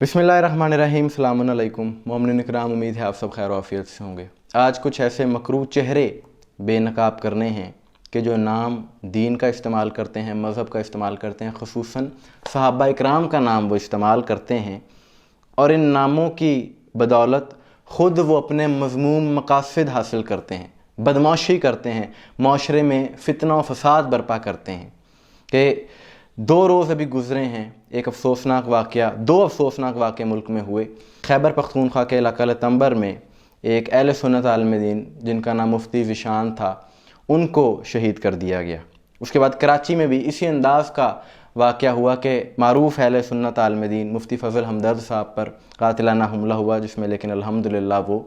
बिस्मिल्लाहिर्रहमानिर्रहीम, अस्सलाम अलैकुम मोमिनीन इकराम। उम्मीद है आप सब खैर आफियत से होंगे। आज कुछ ऐसे मकरूह चेहरे बेनकाब करने हैं कि जो नाम दीन का इस्तेमाल करते हैं, मज़हब का इस्तेमाल करते हैं, ख़ुसूसन सहाबा इकराम का नाम वो इस्तेमाल करते हैं और इन नामों की बदौलत ख़ुद वो अपने मज़मूम मकासद हासिल करते हैं, बदमाशी करते हैं, माशरे में फितना व फसाद बर्पा करते हैं। कि 2 रोज़ अभी गुज़रे हैं, एक अफसोसनाक वाक़या, 2 अफसोसनाक वाक़े मुल्क में हुए। खैबर पख्तूनख्वा के इलाक़ा लतंबर में एक अहले सुन्नत आलिम दीन जिनका नाम मुफ्ती ज़ीशान था, उनको शहीद कर दिया गया। उसके बाद कराची में भी इसी अंदाज़ का वाक़या हुआ कि मारूफ़ अहले सुन्नत आलिम दीन मुफ्ती फ़ज़ल हमदर्द साहब पर कातिलाना हमला हुआ, जिसमें लेकिन अल्हम्दुलिल्लाह वो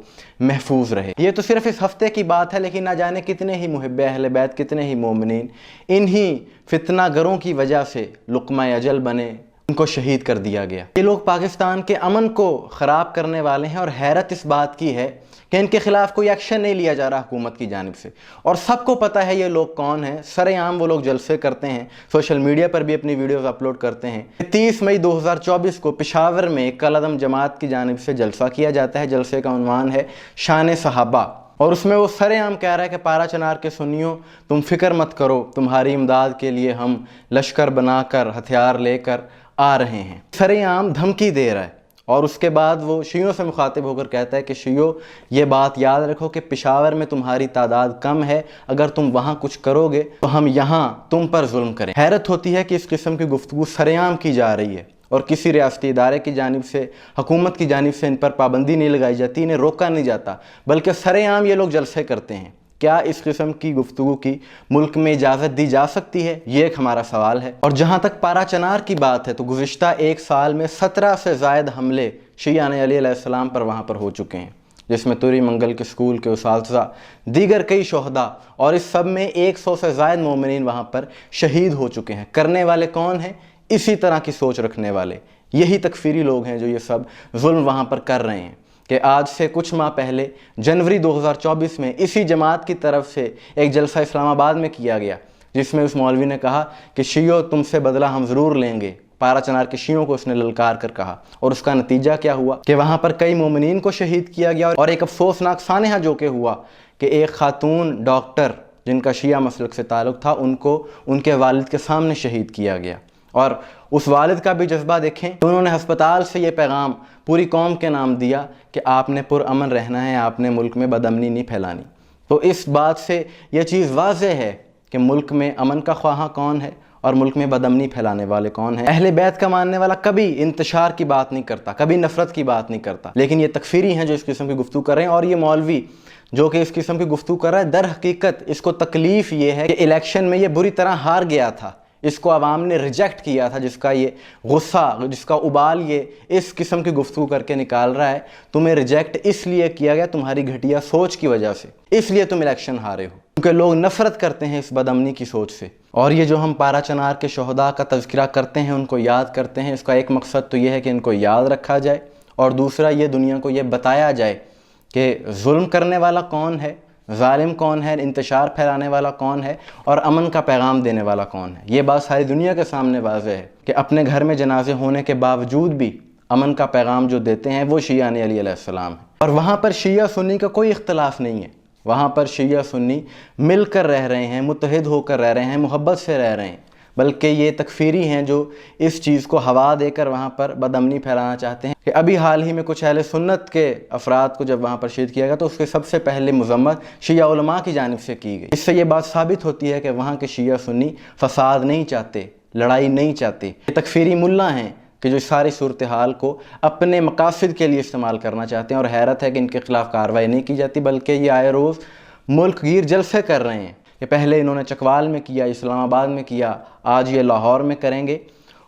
महफूज रहे। ये तो सिर्फ़ इस हफ़्ते की बात है, लेकिन ना जाने कितने ही मुहिब्बे अहले बैत, कितने ही मोमिनीन इन्हीं फितनागरों की वजह से लुक़मा अजल बने, उनको शहीद कर दिया गया। ये लोग पाकिस्तान के अमन को ख़राब करने वाले हैं और हैरत इस बात की है कि इनके ख़िलाफ़ कोई एक्शन नहीं लिया जा रहा हुकूमत की जानिब से। और सबको पता है ये लोग कौन हैं। सरेआम वो लोग जलसे करते हैं, सोशल मीडिया पर भी अपनी वीडियोज़ अपलोड करते हैं। 30 मई 2024 को पेशावर में कल-अदम जमात की जानिब से जलसा किया जाता है। जलसे का उन्वान है शान सहाबा, और उसमें वो सरेआम कह रहा है कि पारा चनार के सुन्नियों, तुम फ़िक्र मत करो, तुम्हारी इमदाद के लिए हम लश्कर बनाकर हथियार लेकर आ रहे हैं। सरेआम धमकी दे रहा है। और उसके बाद वो शियों से मुखातिब होकर कहता है कि शियो, ये बात याद रखो कि पेशावर में तुम्हारी तादाद कम है, अगर तुम वहाँ कुछ करोगे तो हम यहाँ तुम पर जुल्म करें। हैरत होती है कि इस किस्म की गुफ्तगू सरेआम की जा रही है और किसी रियासती इदारे की जानिब से, हुकूमत की जानिब से इन पर पाबंदी नहीं लगाई जाती, इन्हें रोका नहीं जाता, बल्कि सरेआम ये लोग जलसे करते हैं। क्या इस किस्म की गुफ्तगू की मुल्क में इजाज़त दी जा सकती है? ये एक हमारा सवाल है। और जहाँ तक पारा चनार की बात है तो गुज़िश्ता 1 साल में 17 से ज़ायद हमले शियान अली अलैहिस्सलाम पर वहाँ पर हो चुके हैं, जिसमें तुरी मंगल के स्कूल के उसातिज़ा, दीगर कई शोहदा, और इस सब में 100 से ज़ायद मोमिनीन वहाँ पर शहीद हो चुके हैं। करने वाले कौन हैं? इसी तरह की सोच रखने वाले, यही तकफीरी लोग हैं जो ये सब जुल्म वहाँ पर कर रहे हैं। कि आज से कुछ माह पहले जनवरी 2024 में इसी जमात की तरफ से एक जलसा इस्लामाबाद में किया गया, जिसमें उस मौलवी ने कहा कि शियो, तुमसे बदला हम ज़रूर लेंगे। पारा चनार के शियों को उसने ललकार कर कहा, और उसका नतीजा क्या हुआ कि वहाँ पर कई मोमिनीन को शहीद किया गया। और एक अफसोसनाक सानहा जो कि हुआ कि एक खातून डॉक्टर जिनका शिया मसलक से ताल्लुक़ था, उनको उनके वालिद के सामने शहीद किया गया। और उस वालिद का भी जज्बा देखें, तो उन्होंने हस्पताल से ये पैगाम पूरी कौम के नाम दिया कि आपने पुरअमन रहना है, आपने मुल्क में बदअमनी नहीं फैलानी। तो इस बात से यह चीज़ वाज़ेह है कि मुल्क में अमन का ख्वाहा कौन है और मुल्क में बदअमनी फैलाने वाले कौन हैं। अहले बैत का मानने वाला कभी इंतशार की बात नहीं करता, कभी नफ़रत की बात नहीं करता, लेकिन ये तकफीरी हैं जो इस किस्म की गुफ्तगू कर रहे हैं। और ये मौलवी जो कि इस किस्म की गुफ्तगू कर रहा है, दर हकीकत इसको तकलीफ़ ये है कि इलेक्शन में ये बुरी तरह हार गया था, इसको आवाम ने रिजेक्ट किया था, जिसका ये गुस्सा, जिसका उबाल ये इस किस्म की गुफ्तगू करके निकाल रहा है। तुम्हें रिजेक्ट इसलिए किया गया तुम्हारी घटिया सोच की वजह से, इसलिए तुम इलेक्शन हारे हो, क्योंकि लोग नफ़रत करते हैं इस बदअमनी की सोच से। और ये जो हम पारा चनार के शोहदा का तज़किरा करते हैं, उनको याद करते हैं, इसका एक मकसद तो ये है कि इनको याद रखा जाए, और दूसरा ये दुनिया को ये बताया जाए कि जुल्म करने वाला कौन है, ज़ालिम कौन है, इंतशार फैलाने वाला कौन है, और अमन का पैगाम देने वाला कौन है। ये बात सारी दुनिया के सामने वाज़ेह है कि अपने घर में जनाजे होने के बावजूद भी अमन का पैगाम जो देते हैं वो शियान अली अलैहिस्सलाम है। और वहाँ पर शिया सुन्नी का कोई इख्तलाफ नहीं है, वहाँ पर शिया सुन्नी मिलकर रह रहे हैं, मुत्तहिद होकर रह रहे हैं, मोहब्बत से रह रहे हैं। बल्कि ये तकफीरी हैं जो इस चीज़ को हवा देकर वहाँ पर बदअमनी फैलाना चाहते हैं। कि अभी हाल ही में कुछ अहले सुन्नत के अफराद को जब वहाँ पर शहीद किया गया तो उसके सबसे पहले मज़म्मत शिया उलमा की जानिब से की गई। इससे ये बात साबित होती है कि वहाँ के शिया सुन्नी फसाद नहीं चाहते, लड़ाई नहीं चाहते। ये तकफीरी मुल्ला हैं कि जो सारी सूरत हाल को अपने मकासद के लिए इस्तेमाल करना चाहते हैं। और हैरत है कि इनके ख़िलाफ़ कार्रवाई नहीं की जाती, बल्कि ये आए रोज़ मुल्क गिर जलसे कर रहे हैं। कि पहले इन्होंने चकवाल में किया, इस्लामाबाद में किया, आज ये लाहौर में करेंगे,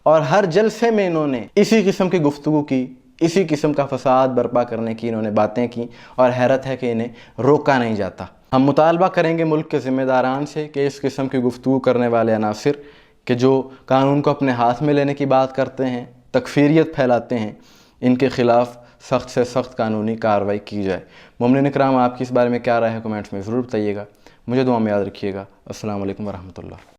और हर जलसे में इन्होंने इसी किस्म की गुफ्तगू की, इसी किस्म का फसाद बर्पा करने की इन्होंने बातें की। और हैरत है कि इन्हें रोका नहीं जाता। हम मुतालबा करेंगे मुल्क के ज़िम्मेदारान से कि इस किस्म की गुफ्तगू करने वाले अनासिर कि जो कानून को अपने हाथ में लेने की बात करते हैं, तकफीरियत फैलाते हैं, इनके ख़िलाफ़ सख्त से सख्त कानूनी कार्रवाई की जाए। मोमिनीन इकराम, आपकी इस बारे में क्या राय है? कमेंट्स में ज़रूर बताइएगा। मुझे दुआ में याद रखिएगा। अस्सलाम वालेकुम वरहमतुल्लाह।